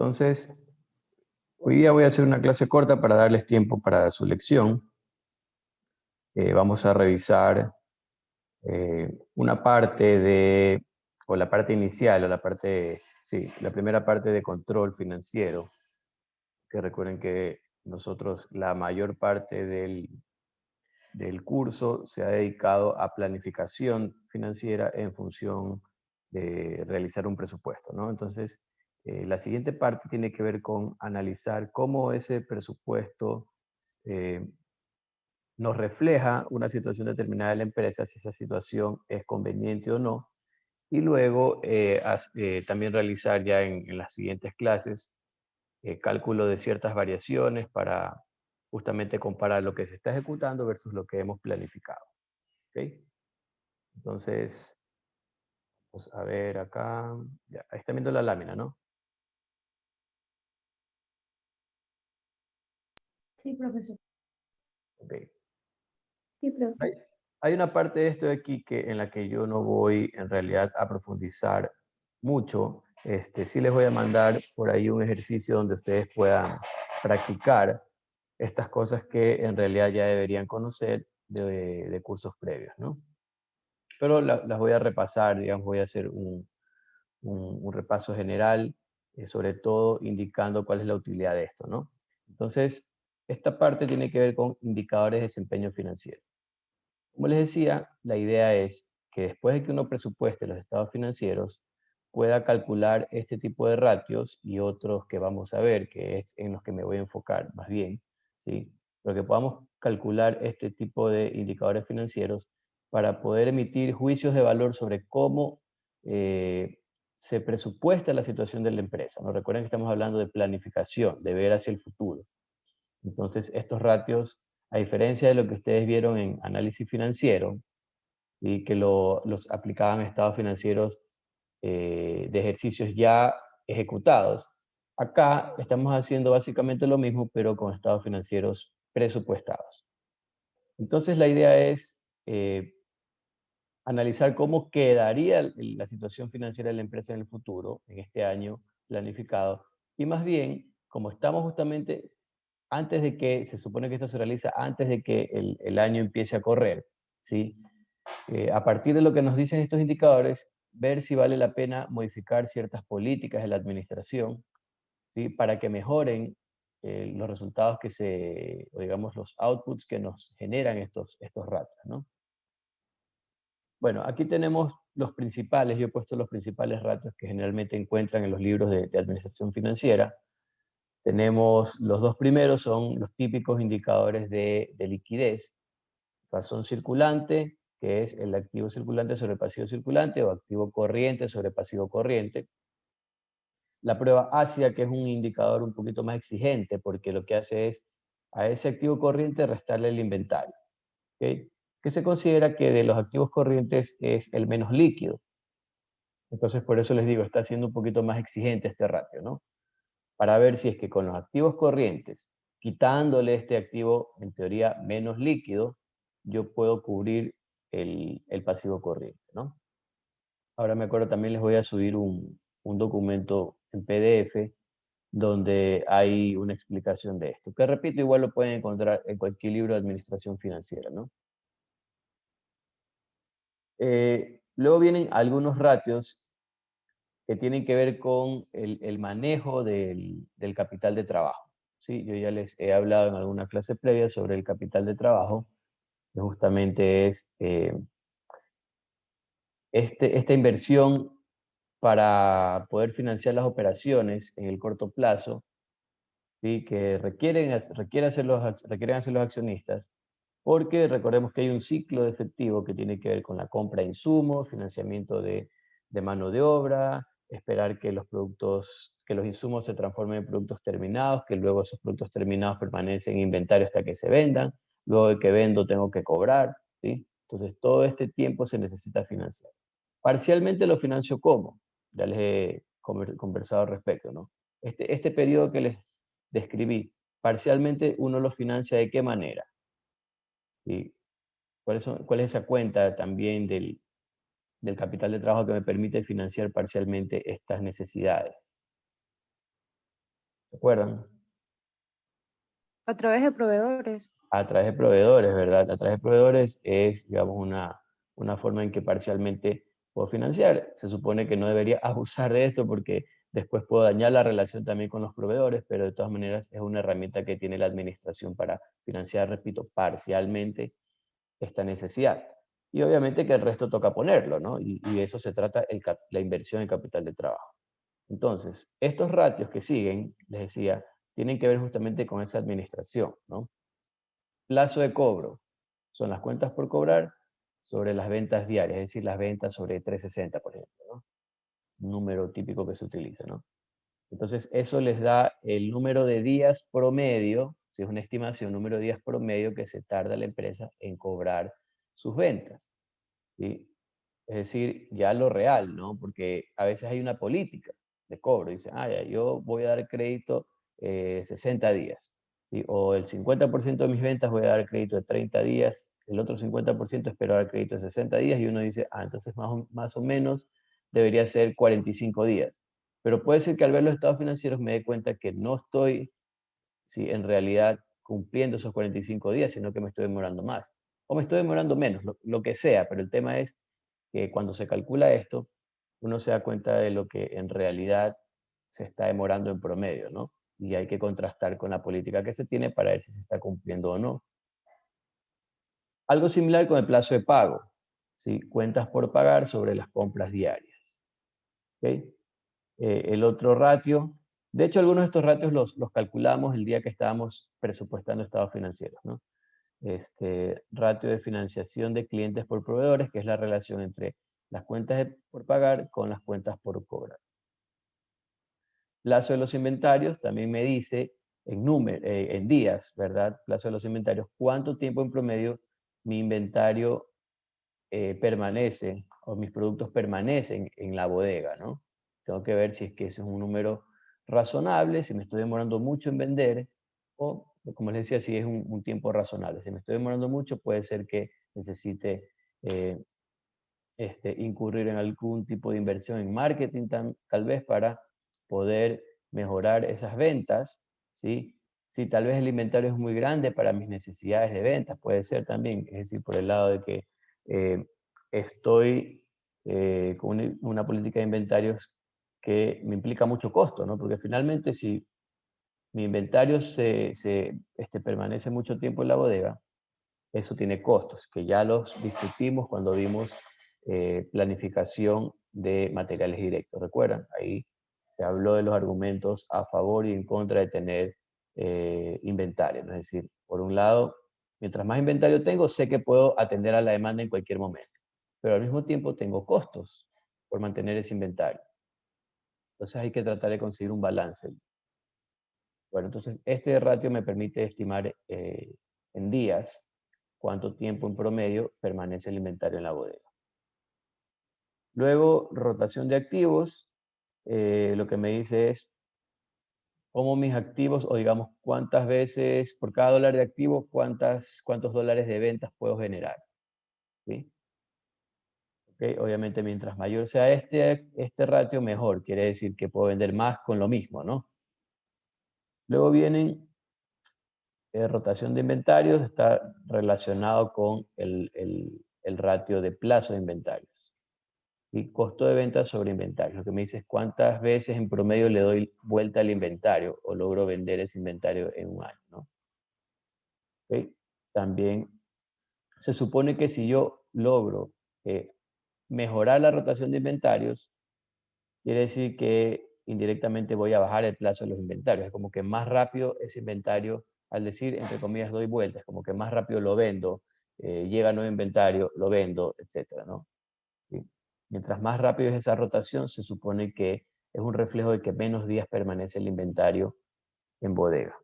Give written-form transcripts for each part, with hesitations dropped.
Entonces, hoy día voy a hacer una clase corta para darles tiempo para su lección. Vamos a revisar una parte o la parte inicial, o la parte, sí, la primera parte de control financiero, que recuerden que nosotros la mayor parte del curso se ha dedicado a planificación financiera en función de realizar un presupuesto, ¿no? Entonces, la siguiente parte tiene que ver con analizar cómo ese presupuesto eh, nos refleja una situación determinada de la empresa, si esa situación es conveniente o no, y luego también realizar ya en las siguientes clases cálculo de ciertas variaciones para justamente comparar lo que se está ejecutando versus lo que hemos planificado. ¿Ok? Entonces, vamos a ver acá. Ya, ahí está viendo la lámina, ¿no? Sí, profesor. Ok. Sí, profe. Hay, hay una parte de esto de aquí en la que yo no voy en realidad a profundizar mucho. Sí les voy a mandar por ahí un ejercicio donde ustedes puedan practicar estas cosas que en realidad ya deberían conocer de cursos previos, ¿no? Pero las voy a repasar, digamos, voy a hacer un repaso general, sobre todo indicando cuál es la utilidad de esto, ¿no? Entonces, esta parte tiene que ver con indicadores de desempeño financiero. Como les decía, la idea es que después de que uno presupueste los estados financieros, pueda calcular este tipo de ratios y otros que vamos a ver, que es en los que me voy a enfocar más bien, ¿sí? Pero que podamos calcular este tipo de indicadores financieros para poder emitir juicios de valor sobre cómo eh, se presupuesta la situación de la empresa, ¿no? Recuerden que estamos hablando de planificación, de ver hacia el futuro. Entonces, estos ratios, a diferencia de lo que ustedes vieron en análisis financiero, y que los aplicaban a estados financieros de ejercicios ya ejecutados, acá estamos haciendo básicamente lo mismo, pero con estados financieros presupuestados. Entonces, la idea es analizar cómo quedaría la situación financiera de la empresa en el futuro, en este año planificado, y más bien, como estamos justamente antes de que, se supone que esto se realiza antes de que el año empiece a correr, ¿sí? A partir de lo que nos dicen estos indicadores, ver si vale la pena modificar ciertas políticas de la administración, ¿sí? Para que mejoren los resultados o digamos, los outputs que nos generan estos ratios, ¿no? Bueno, aquí tenemos los principales, yo he puesto los principales ratios que generalmente encuentran en los libros de administración financiera. Tenemos los dos primeros, son los típicos indicadores de liquidez. Razón circulante, que es el activo circulante sobre pasivo circulante, o activo corriente sobre pasivo corriente. La prueba ácida, que es un indicador un poquito más exigente, porque lo que hace es a ese activo corriente restarle el inventario, ¿ok? Que se considera que de los activos corrientes es el menos líquido. Entonces, por eso les digo, está siendo un poquito más exigente este ratio, ¿no? Para ver si es que con los activos corrientes, quitándole este activo, en teoría, menos líquido, yo puedo cubrir el pasivo corriente, ¿no? Ahora me acuerdo, también les voy a subir un documento en PDF donde hay una explicación de esto, que repito, igual lo pueden encontrar en cualquier libro de administración financiera, ¿no? Luego vienen algunos ratios que tienen que ver con el manejo del capital de trabajo, ¿sí? Yo ya les he hablado en alguna clase previa sobre el capital de trabajo, que justamente es esta inversión para poder financiar las operaciones en el corto plazo, ¿sí? Que requieren hacer los accionistas, porque recordemos que hay un ciclo de efectivo que tiene que ver con la compra de insumos, financiamiento de mano de obra, esperar que que los insumos se transformen en productos terminados, que luego esos productos terminados permanecen en inventario hasta que se vendan, luego de que vendo tengo que cobrar, ¿sí? Entonces todo este tiempo se necesita financiar. Parcialmente lo financio como, ya les he conversado al respecto, ¿no? Este periodo que les describí, parcialmente uno lo financia ¿de qué manera? ¿Sí? ¿Cuál es esa cuenta también del capital de trabajo que me permite financiar parcialmente estas necesidades? ¿Se acuerdan? A través de proveedores. A través de proveedores, ¿verdad? A través de proveedores es, digamos, una forma en que parcialmente puedo financiar. Se supone que no debería abusar de esto porque después puedo dañar la relación también con los proveedores, pero de todas maneras es una herramienta que tiene la administración para financiar, repito, parcialmente esta necesidad. Y obviamente que el resto toca ponerlo, ¿no? Y de eso se trata la inversión en capital de trabajo. Entonces, estos ratios que siguen, les decía, tienen que ver justamente con esa administración, ¿no? Plazo de cobro son las cuentas por cobrar sobre las ventas diarias, es decir, las ventas sobre 360, por ejemplo, ¿no? Un número típico que se utiliza, ¿no? Entonces, eso les da el número de días promedio, si es una estimación, número de días promedio que se tarda la empresa en cobrar sus ventas, ¿sí? Es decir, ya lo real, ¿no? Porque a veces hay una política de cobro. Dicen, ah, ya, yo voy a dar crédito 60 días, ¿sí? O el 50% de mis ventas voy a dar crédito de 30 días, el otro 50% espero dar crédito de 60 días y uno dice, ah, entonces más o menos debería ser 45 días. Pero puede ser que al ver los estados financieros me dé cuenta que no estoy, sí, en realidad cumpliendo esos 45 días, sino que me estoy demorando más. O me estoy demorando menos, lo que sea, pero el tema es que cuando se calcula esto, uno se da cuenta de lo que en realidad se está demorando en promedio, ¿no? Y hay que contrastar con la política que se tiene para ver si se está cumpliendo o no. Algo similar con el plazo de pago, ¿sí? Cuentas por pagar sobre las compras diarias. ¿Ok? El otro ratio, de hecho algunos de estos ratios los calculamos el día que estábamos presupuestando estados financieros, ¿no? Ratio de financiación de clientes por proveedores, que es la relación entre las cuentas por pagar con las cuentas por cobrar. Plazo de los inventarios también me dice en días, ¿verdad? Plazo de los inventarios, cuánto tiempo en promedio mi inventario permanece o mis productos permanecen en la bodega, ¿no? Tengo que ver si es que ese es un número razonable, si me estoy demorando mucho en vender o, como les decía, si es un tiempo razonable. Si me estoy demorando mucho, puede ser que necesite eh, incurrir en algún tipo de inversión en marketing tal vez para poder mejorar esas ventas, ¿sí? Si tal vez el inventario es muy grande para mis necesidades de ventas, puede ser también, es decir, por el lado de que eh, estoy con una política de inventarios que me implica mucho costo, ¿no? Porque finalmente si mi inventario permanece mucho tiempo en la bodega, eso tiene costos, que ya los discutimos cuando vimos planificación de materiales directos. ¿Recuerdan? Ahí se habló de los argumentos a favor y en contra de tener inventario, ¿no? Es decir, por un lado, mientras más inventario tengo, sé que puedo atender a la demanda en cualquier momento, pero al mismo tiempo tengo costos por mantener ese inventario. Entonces hay que tratar de conseguir un balance. Bueno, entonces este ratio me permite estimar en días cuánto tiempo en promedio permanece el inventario en la bodega. Luego, rotación de activos, lo que me dice es cómo mis activos, o digamos, cuántas veces por cada dólar de activo, cuántos dólares de ventas puedo generar. ¿Sí? Okay, obviamente, mientras mayor sea este ratio, mejor. Quiere decir que puedo vender más con lo mismo, ¿no? Luego vienen rotación de inventarios, está relacionado con el ratio de plazo de inventarios. Y costo de venta sobre inventario. Lo que me dice es cuántas veces en promedio le doy vuelta al inventario o logro vender ese inventario en un año, ¿no? ¿Okay? También se supone que si yo logro mejorar la rotación de inventarios, quiere decir que indirectamente voy a bajar el plazo de los inventarios. Es como que más rápido ese inventario, al decir, entre comillas, doy vueltas, como que más rápido lo vendo, llega nuevo inventario, lo vendo, etcétera, ¿no? ¿Sí? Mientras más rápido es esa rotación, se supone que es un reflejo de que menos días permanece el inventario en bodega.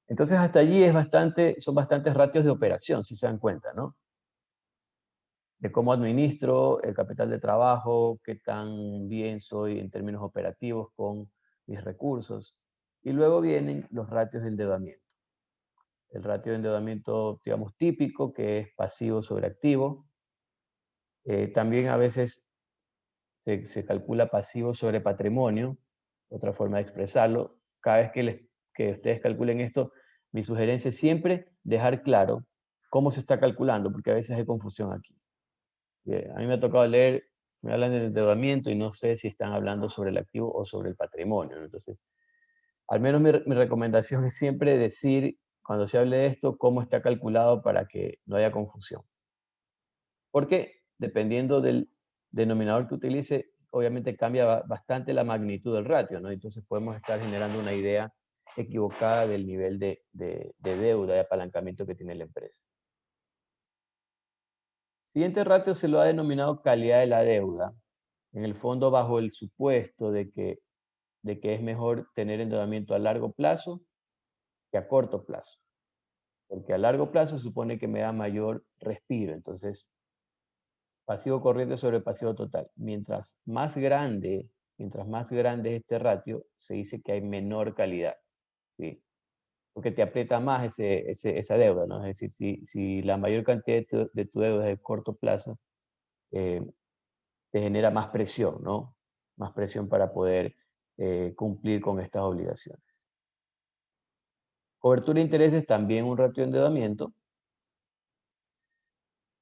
Entonces hasta allí son bastantes ratios de operación, si se dan cuenta, ¿no? De cómo administro el capital de trabajo, qué tan bien soy en términos operativos con mis recursos. Y luego vienen los ratios de endeudamiento. El ratio de endeudamiento, digamos, típico, que es pasivo sobre activo. También a veces se calcula pasivo sobre patrimonio, otra forma de expresarlo. Cada vez que ustedes calculen esto, mi sugerencia es siempre dejar claro cómo se está calculando, porque a veces hay confusión aquí. A mí me ha tocado leer, me hablan de endeudamiento y no sé si están hablando sobre el activo o sobre el patrimonio, ¿no? Entonces, al menos mi recomendación es siempre decir, cuando se hable de esto, cómo está calculado para que no haya confusión. Porque dependiendo del denominador que utilice, obviamente cambia bastante la magnitud del ratio, ¿no? Entonces podemos estar generando una idea equivocada del nivel de deuda, de apalancamiento que tiene la empresa. Siguiente ratio se lo ha denominado calidad de la deuda, en el fondo bajo el supuesto de que es mejor tener endeudamiento a largo plazo que a corto plazo, porque a largo plazo supone que me da mayor respiro, entonces pasivo corriente sobre pasivo total. Mientras más grande es este ratio, se dice que hay menor calidad, ¿sí? Porque te aprieta más esa deuda, ¿no? Es decir, si la mayor cantidad de tu deuda es de corto plazo, eh, te genera más presión, ¿no? Más presión para poder cumplir con estas obligaciones. Cobertura de intereses, también un ratio de endeudamiento,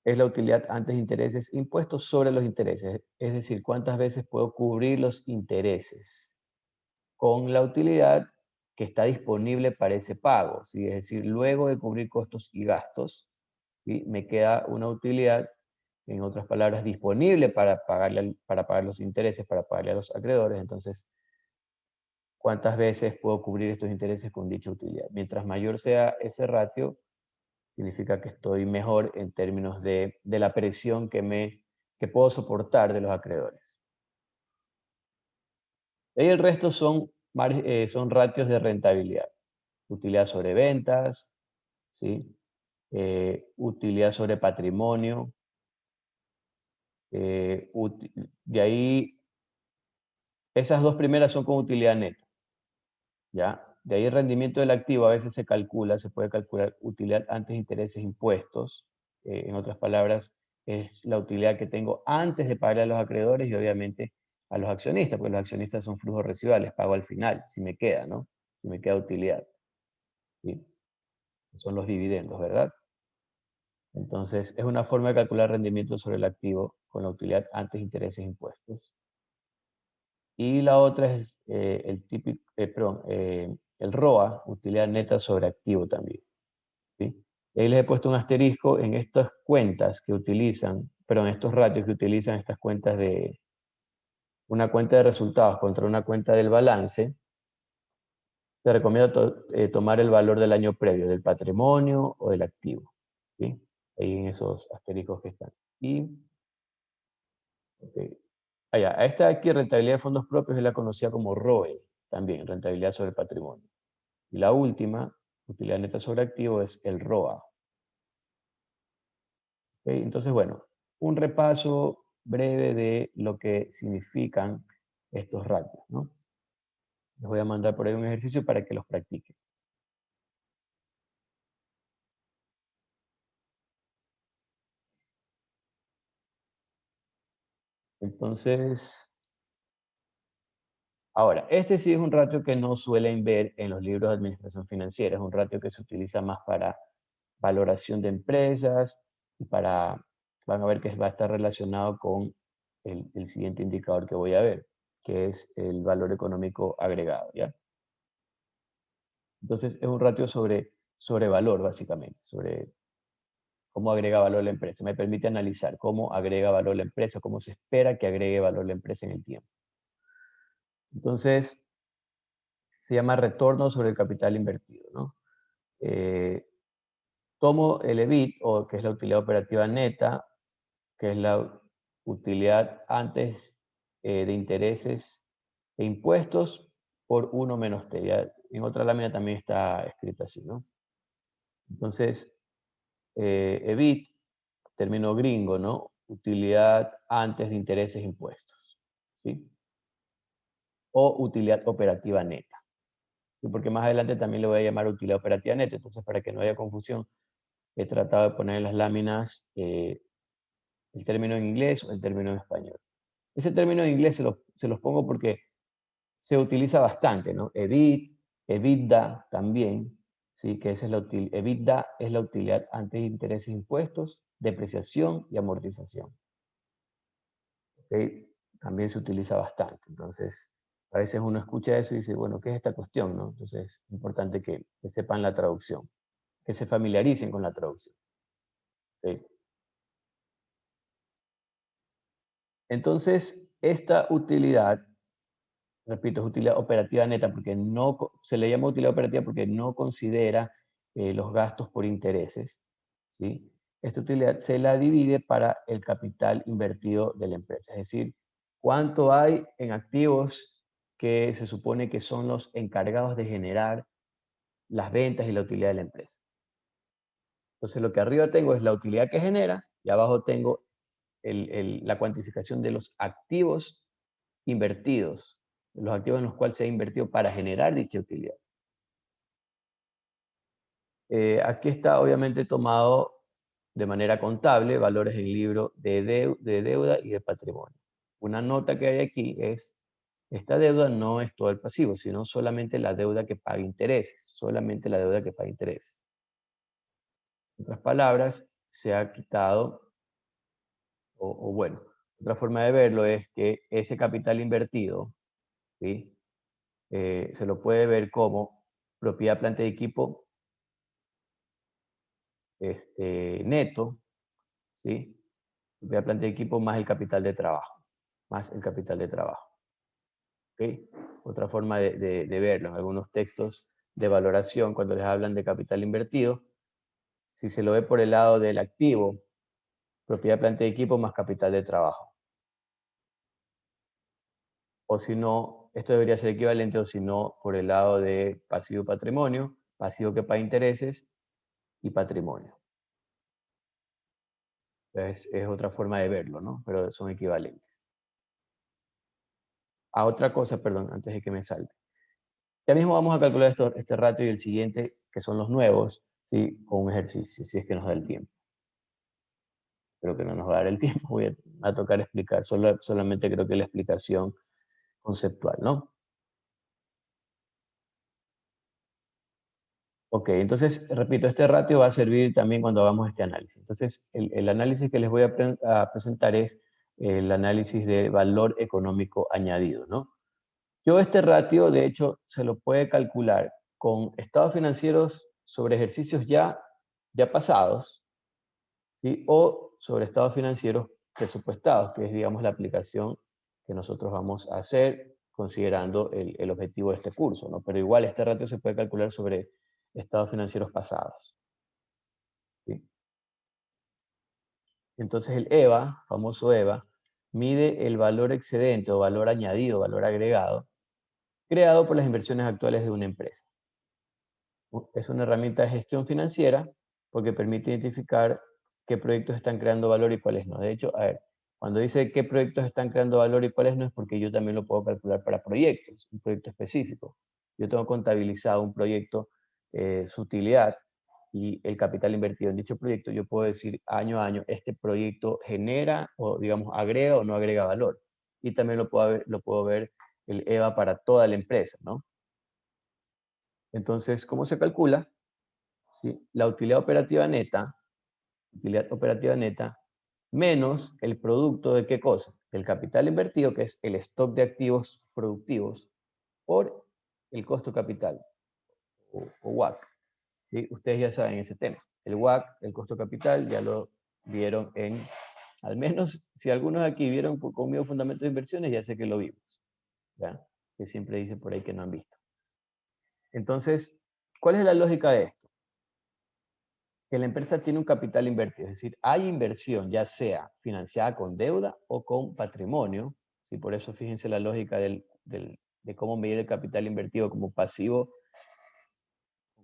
es la utilidad antes de intereses impuestos sobre los intereses, es decir, cuántas veces puedo cubrir los intereses con la utilidad que está disponible para ese pago, ¿sí? Es decir, luego de cubrir costos y gastos, ¿sí? Me queda una utilidad, en otras palabras, disponible para pagar los intereses, para pagarle a los acreedores. Entonces, ¿cuántas veces puedo cubrir estos intereses con dicha utilidad? Mientras mayor sea ese ratio, significa que estoy mejor en términos de la presión que puedo soportar de los acreedores. Y el resto son ratios de rentabilidad. Utilidad sobre ventas, ¿sí? Utilidad sobre patrimonio. De ahí, esas dos primeras son con utilidad neta, ¿ya? De ahí el rendimiento del activo a veces se puede calcular utilidad antes de intereses impuestos. En otras palabras, es la utilidad que tengo antes de pagarle a los acreedores y obviamente a los accionistas, porque los accionistas son flujos residuales, pago al final, si me queda, ¿no? Si me queda utilidad, ¿sí? Son los dividendos, ¿verdad? Entonces, es una forma de calcular rendimiento sobre el activo con la utilidad antes de intereses impuestos. Y la otra es el ROA, utilidad neta sobre activo también, ¿sí? Y ahí les he puesto un asterisco en estas cuentas que utilizan, perdón, estos ratios que utilizan estas cuentas de una cuenta de resultados contra una cuenta del balance. Se recomienda tomar el valor del año previo, del patrimonio o del activo, ¿sí? Ahí en esos asteriscos que están. Y, ok. A esta aquí, rentabilidad de fondos propios, es la conocida como ROE, también, rentabilidad sobre el patrimonio. Y la última, utilidad neta sobre activo, es el ROA. ¿Ok? Entonces, bueno, un repaso breve de lo que significan estos ratios, ¿no? Les voy a mandar por ahí un ejercicio para que los practiquen. Entonces, ahora, este sí es un ratio que no suelen ver en los libros de administración financiera, es un ratio que se utiliza más para valoración de empresas y van a ver que va a estar relacionado con el siguiente indicador que voy a ver, que es el valor económico agregado, ¿ya? Entonces, es un ratio sobre valor, básicamente, sobre cómo agrega valor la empresa. Me permite analizar cómo agrega valor la empresa, cómo se espera que agregue valor la empresa en el tiempo. Entonces, se llama retorno sobre el capital invertido, ¿no? Tomo el EBIT, que es la utilidad operativa neta, que es la utilidad antes de intereses e impuestos por 1 menos T. Ya en otra lámina también está escrito así, ¿no? Entonces, EBIT, término gringo, ¿no? Utilidad antes de intereses e impuestos, ¿sí? O utilidad operativa neta. ¿Sí? Porque más adelante también le voy a llamar utilidad operativa neta. Entonces, para que no haya confusión, he tratado de poner en las láminas el término en inglés o el término en español. Ese término en inglés se los pongo porque se utiliza bastante, ¿no? EBIT, EBITDA también, ¿sí? Que esa es EBITDA es la utilidad antes de intereses e impuestos, depreciación y amortización. ¿Okay? También se utiliza bastante. Entonces, a veces uno escucha eso y dice, bueno, ¿qué es esta cuestión, no? Entonces, es importante que sepan la traducción, que se familiaricen con la traducción. ¿Okay? Entonces, esta utilidad, repito, es utilidad operativa neta, porque se le llama utilidad operativa porque no considera los gastos por intereses, ¿sí? Esta utilidad se la divide para el capital invertido de la empresa, es decir, cuánto hay en activos que se supone que son los encargados de generar las ventas y la utilidad de la empresa. Entonces, lo que arriba tengo es la utilidad que genera y abajo tengo la cuantificación de los activos invertidos, los activos en los cuales se ha invertido para generar dicha utilidad. Aquí está obviamente tomado de manera contable valores en libro de deuda y de patrimonio. Una nota que hay aquí es, esta deuda no es todo el pasivo, sino solamente la deuda que paga intereses, solamente la deuda que paga intereses. En otras palabras, se ha quitado, o bueno, otra forma de verlo es que ese capital invertido, ¿sí? Se lo puede ver como propiedad, planta y equipo neto, ¿sí? Propiedad, planta y equipo más el capital de trabajo, más el capital de trabajo. ¿Okay? Otra forma de verlo, en algunos textos de valoración, cuando les hablan de capital invertido, si se lo ve por el lado del activo, propiedad, planta y equipo más capital de trabajo. O si no, esto debería ser equivalente, o si no, por el lado de pasivo patrimonio, pasivo que paga intereses y patrimonio. Es otra forma de verlo, ¿no? Pero son equivalentes. Otra cosa, perdón, antes de que me salte. Ya mismo vamos a calcular este ratio y el siguiente, que son los nuevos, ¿sí? Con un ejercicio, si es que nos da el tiempo. Creo que no nos va a dar el tiempo, voy a tocar explicar, solamente creo que la explicación conceptual, ¿no? Ok, entonces, repito, este ratio va a servir también cuando hagamos este análisis. Entonces, el análisis que les voy a presentar es el análisis de valor económico añadido, ¿no? Yo este ratio, de hecho, se lo puede calcular con estados financieros sobre ejercicios ya pasados, ¿sí? O sobre estados financieros presupuestados, que es, digamos, la aplicación que nosotros vamos a hacer considerando el objetivo de este curso, ¿no? Pero igual este ratio se puede calcular sobre estados financieros pasados, ¿sí? Entonces el EVA, famoso EVA, mide el valor excedente o valor añadido, valor agregado, creado por las inversiones actuales de una empresa. Es una herramienta de gestión financiera porque permite identificar qué proyectos están creando valor y cuáles no. De hecho, a ver, cuando dice qué proyectos están creando valor y cuáles no, es porque yo también lo puedo calcular para proyectos, un proyecto específico. Yo tengo contabilizado un proyecto, su utilidad y el capital invertido en dicho proyecto. Yo puedo decir año a año, este proyecto genera o, digamos, agrega o no agrega valor. Y también lo puedo ver el EVA para toda la empresa, ¿no? Entonces, ¿cómo se calcula? ¿Sí? La utilidad operativa neta, menos el producto de qué cosa? El capital invertido, que es el stock de activos productivos, por el costo capital, o WACC. ¿Sí? Ustedes ya saben ese tema. El WACC, el costo capital, ya lo vieron al menos, si algunos aquí vieron conmigo Fundamentos de Inversiones, ya sé que lo vimos. ¿Ya? Que siempre dicen por ahí que no han visto. Entonces, ¿cuál es la lógica de esto? Que la empresa tiene un capital invertido, es decir, hay inversión, ya sea financiada con deuda o con patrimonio, y por eso fíjense la lógica de cómo medir el capital invertido como pasivo,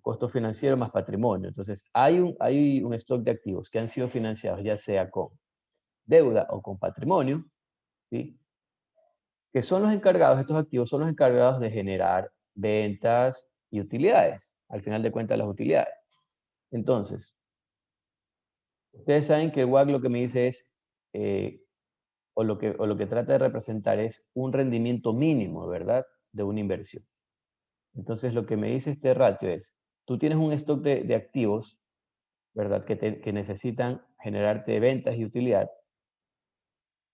costo financiero más patrimonio. Entonces, hay un stock de activos que han sido financiados, ya sea con deuda o con patrimonio, ¿sí? Que son los encargados, estos activos son los encargados de generar ventas y utilidades, al final de cuentas las utilidades. Entonces, ustedes saben que el WACC lo que me dice es, o lo que trata de representar es un rendimiento mínimo, ¿verdad? de una inversión. Entonces, lo que me dice este ratio es, tú tienes un stock de activos, ¿verdad? Que necesitan generarte ventas y utilidad.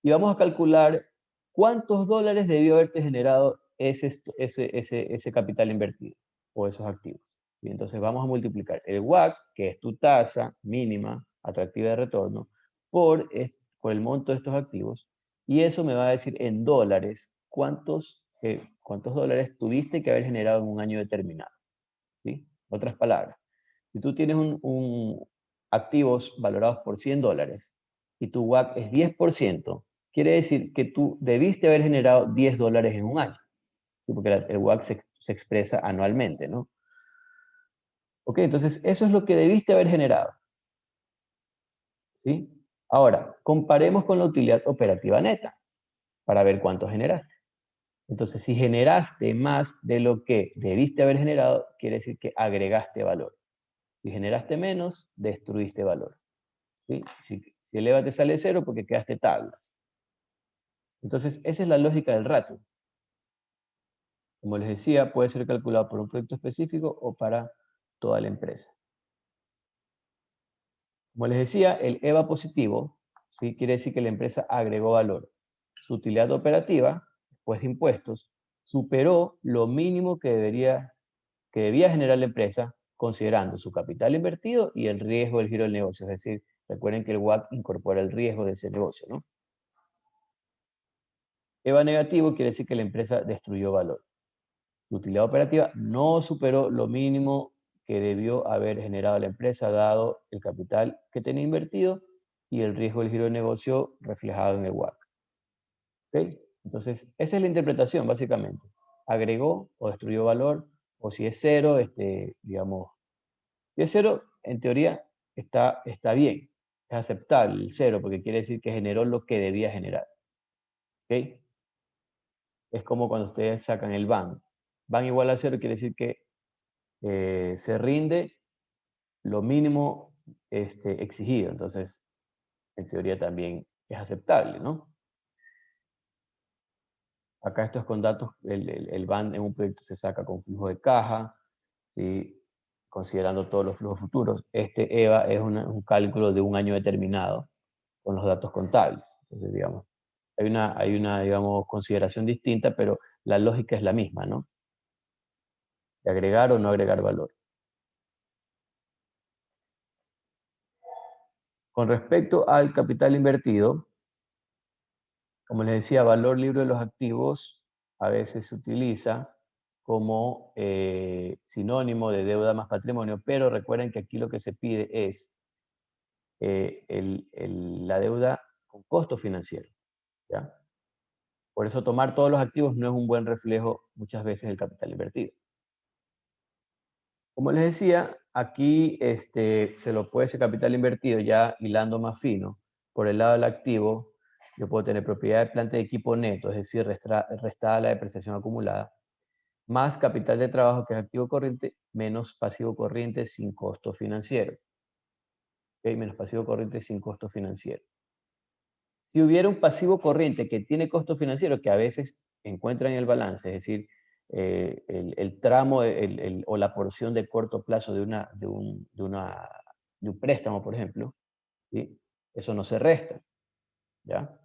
Y vamos a calcular cuántos dólares debió haberte generado ese capital invertido o esos activos. Y entonces vamos a multiplicar el WACC, que es tu tasa mínima atractiva de retorno, por el monto de estos activos. Y eso me va a decir en dólares cuántos dólares tuviste que haber generado en un año determinado. ¿Sí? Otras palabras, si tú tienes activos valorados por $100 y tu WACC es 10%, quiere decir que tú debiste haber generado $10 en un año, ¿sí? Porque el WACC se expresa anualmente, ¿no? Ok, entonces eso es lo que debiste haber generado, ¿sí? Ahora, comparemos con la utilidad operativa neta para ver cuánto generaste. Entonces, si generaste más de lo que debiste haber generado, quiere decir que agregaste valor. Si generaste menos, destruiste valor. ¿Sí? Si el EVA te sale 0 porque quedaste tablas. Entonces, esa es la lógica del ratio. Como les decía, puede ser calculado por un proyecto específico o para toda la empresa. Como les decía, el EVA positivo, ¿sí? Quiere decir que la empresa agregó valor. Su utilidad operativa, después de impuestos, superó lo mínimo que debía generar la empresa, considerando su capital invertido y el riesgo del giro del negocio. Es decir, recuerden que el WACC incorpora el riesgo de ese negocio, ¿no? EVA negativo quiere decir que la empresa destruyó valor. Su utilidad operativa no superó lo mínimo que debió haber generado la empresa, dado el capital que tenía invertido y el riesgo del giro de negocio reflejado en el WACC. ¿Okay? Entonces, esa es la interpretación, básicamente. Agregó o destruyó valor, o si es cero, digamos, si es cero, en teoría está bien, es aceptable el cero, porque quiere decir que generó lo que debía generar. ¿Okay? Es como cuando ustedes sacan el van. Van igual a cero quiere decir que se rinde lo mínimo exigido. Entonces, en teoría también es aceptable, ¿no? Acá esto es con datos, el van en un proyecto se saca con flujo de caja, ¿sí? Considerando todos los flujos futuros. Este EVA es un cálculo de un año determinado con los datos contables. Entonces, digamos, hay una, digamos, consideración distinta, pero la lógica es la misma, ¿no? De agregar o no agregar valor. Con respecto al capital invertido, como les decía, valor libre de los activos a veces se utiliza como sinónimo de deuda más patrimonio, pero recuerden que aquí lo que se pide es la deuda con costo financiero, ¿ya? Por eso tomar todos los activos no es un buen reflejo muchas veces del capital invertido. Como les decía, aquí se lo puede ese capital invertido ya hilando más fino. Por el lado del activo, yo puedo tener propiedad de planta y equipo neto, es decir, restada la depreciación acumulada, más capital de trabajo, que es activo corriente, menos pasivo corriente sin costo financiero. ¿Okay? Menos pasivo corriente sin costo financiero. Si hubiera un pasivo corriente que tiene costo financiero, que a veces encuentra en el balance, es decir, el tramo o la porción de corto plazo de un préstamo, por ejemplo, ¿sí? Eso no se resta, ¿ya?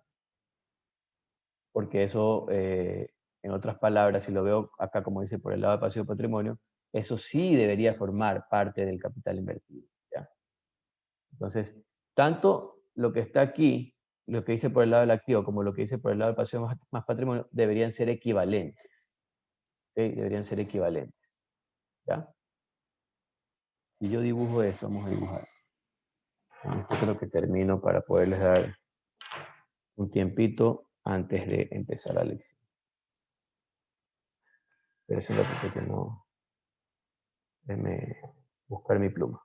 Porque eso, en otras palabras, si lo veo acá como dice por el lado de pasivo patrimonio, eso sí debería formar parte del capital invertido, ¿ya? Entonces, tanto lo que está aquí, lo que dice por el lado del activo, como lo que dice por el lado del pasivo más patrimonio, deberían ser equivalentes. ¿Okay? Deberían ser equivalentes, ¿ya? Si yo dibujo esto, vamos a dibujar. Esto creo que termino para poderles dar un tiempito antes de empezar la lección. Pero es un ratito que no... Déjenme buscar mi pluma.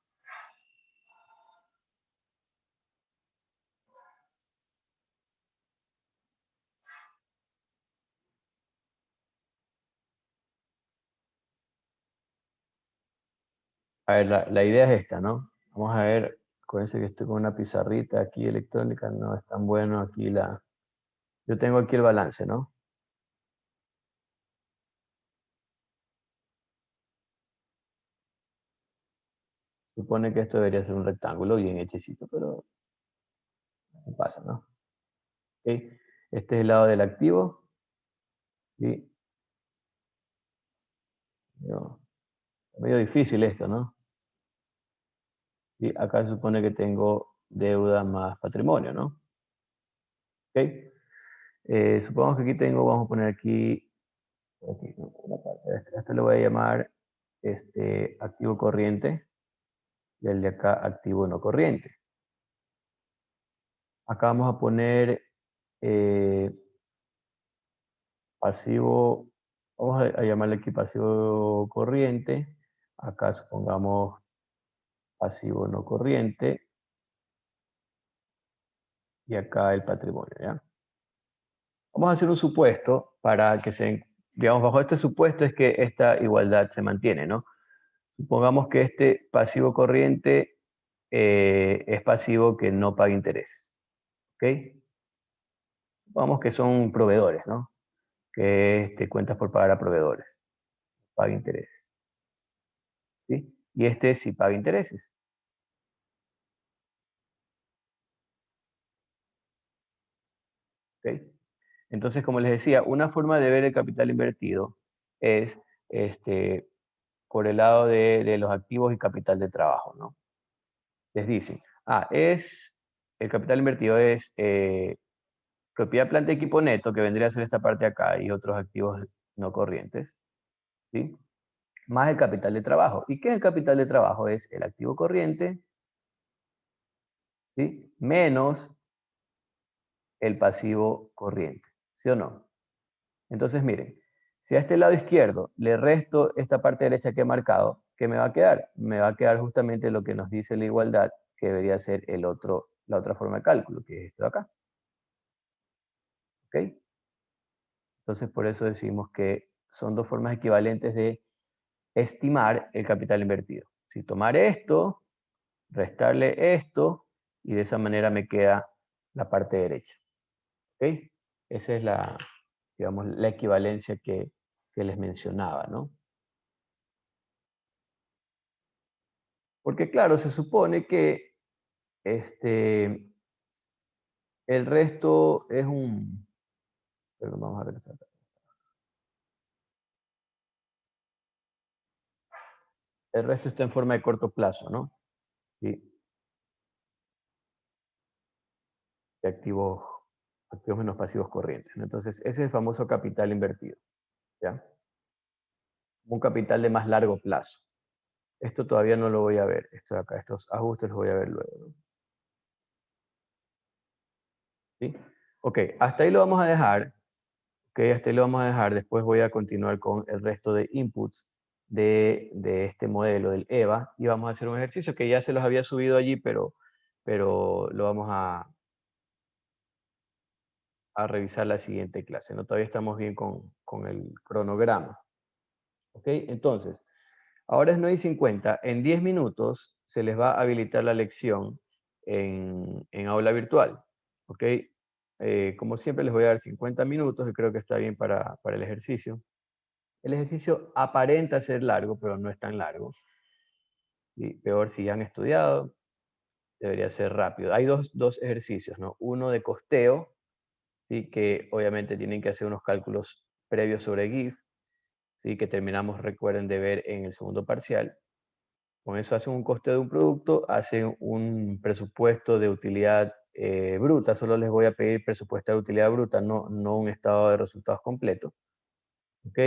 A ver, la idea es esta, ¿no? Vamos a ver, acuérdense que estoy con una pizarrita aquí electrónica, no es tan bueno aquí yo tengo aquí el balance, ¿no? Supone que esto debería ser un rectángulo bien hechecito, pero así pasa, ¿no? ¿Ok? Este es el lado del activo. ¿Sí? Medio difícil esto, ¿no? Y acá se supone que tengo deuda más patrimonio, ¿no? ¿Ok? Supongamos que aquí tengo, vamos a poner aquí una parte. Esto le voy a llamar activo corriente y el de acá activo no corriente. Acá vamos a poner pasivo, vamos a llamarle aquí pasivo corriente. Acá supongamos pasivo no corriente y acá el patrimonio, ¿ya? Vamos a hacer un supuesto para que digamos, bajo este supuesto es que esta igualdad se mantiene, ¿no? Supongamos que este pasivo corriente es pasivo que no paga interés, ¿ok? Supongamos que son proveedores, ¿no? Que cuentas por pagar a proveedores, paga interés, ¿sí? Y este sí paga intereses, ¿ok? Entonces, como les decía, una forma de ver el capital invertido es por el lado de los activos y capital de trabajo, ¿no? Les dicen, el capital invertido es propiedad, planta y equipo neto, que vendría a ser esta parte acá, y otros activos no corrientes, ¿sí? Más el capital de trabajo. ¿Y qué es el capital de trabajo? Es el activo corriente, ¿sí? Menos el pasivo corriente, ¿sí o no? Entonces, miren, si a este lado izquierdo le resto esta parte derecha que he marcado, ¿qué me va a quedar? Me va a quedar justamente lo que nos dice la igualdad, que debería ser la otra forma de cálculo, que es esto de acá. ¿Ok? Entonces, por eso decimos que son dos formas equivalentes de estimar el capital invertido. Si tomar esto, restarle esto, y de esa manera me queda la parte derecha. ¿Ok? Esa es digamos, la equivalencia que les mencionaba, ¿no? Porque claro, se supone que el resto es perdón, vamos a regresar. El resto está en forma de corto plazo, ¿no? Sí, de activos menos pasivos corrientes, ¿no? Entonces, ese es el famoso capital invertido, ¿ya? Un capital de más largo plazo. Esto todavía no lo voy a ver, esto de acá, estos ajustes los voy a ver luego, ¿no? ¿Sí? Ok, hasta ahí lo vamos a dejar. Ok, hasta ahí lo vamos a dejar. Después voy a continuar con el resto de inputs de este modelo, del EVA, y vamos a hacer un ejercicio que ya se los había subido allí, pero lo vamos a revisar la siguiente clase, ¿no? Todavía estamos bien con el cronograma. ¿Ok? Entonces, ahora es 9:50. En 10 minutos se les va a habilitar la lección en aula virtual. ¿Ok? Como siempre les voy a dar 50 minutos, que creo que está bien para el ejercicio. El ejercicio aparenta ser largo, pero no es tan largo. Y peor si ya han estudiado, debería ser rápido. Hay dos ejercicios, ¿no? Uno de costeo, ¿sí? Que obviamente tienen que hacer unos cálculos previos sobre GIF, ¿sí? Que terminamos, recuerden, de ver en el segundo parcial. Con eso hacen un costeo de un producto, hacen un presupuesto de utilidad bruta. Solo les voy a pedir presupuesto de utilidad bruta, no un estado de resultados completo. ¿Ok?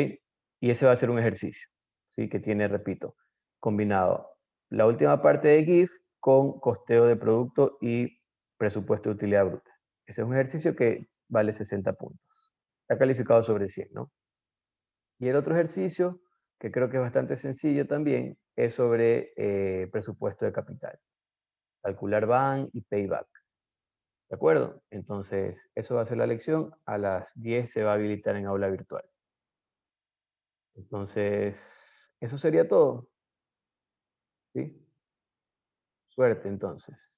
Y ese va a ser un ejercicio, ¿sí? Que tiene, repito, combinado la última parte de GIF con costeo de producto y presupuesto de utilidad bruta. Ese es un ejercicio que vale 60 puntos. Está calificado sobre 100, ¿no? Y el otro ejercicio, que creo que es bastante sencillo también, es sobre presupuesto de capital. Calcular BAN y payback. ¿De acuerdo? Entonces, eso va a ser la lección. A las 10 se va a habilitar en aula virtual. Entonces, eso sería todo. ¿Sí? Suerte entonces.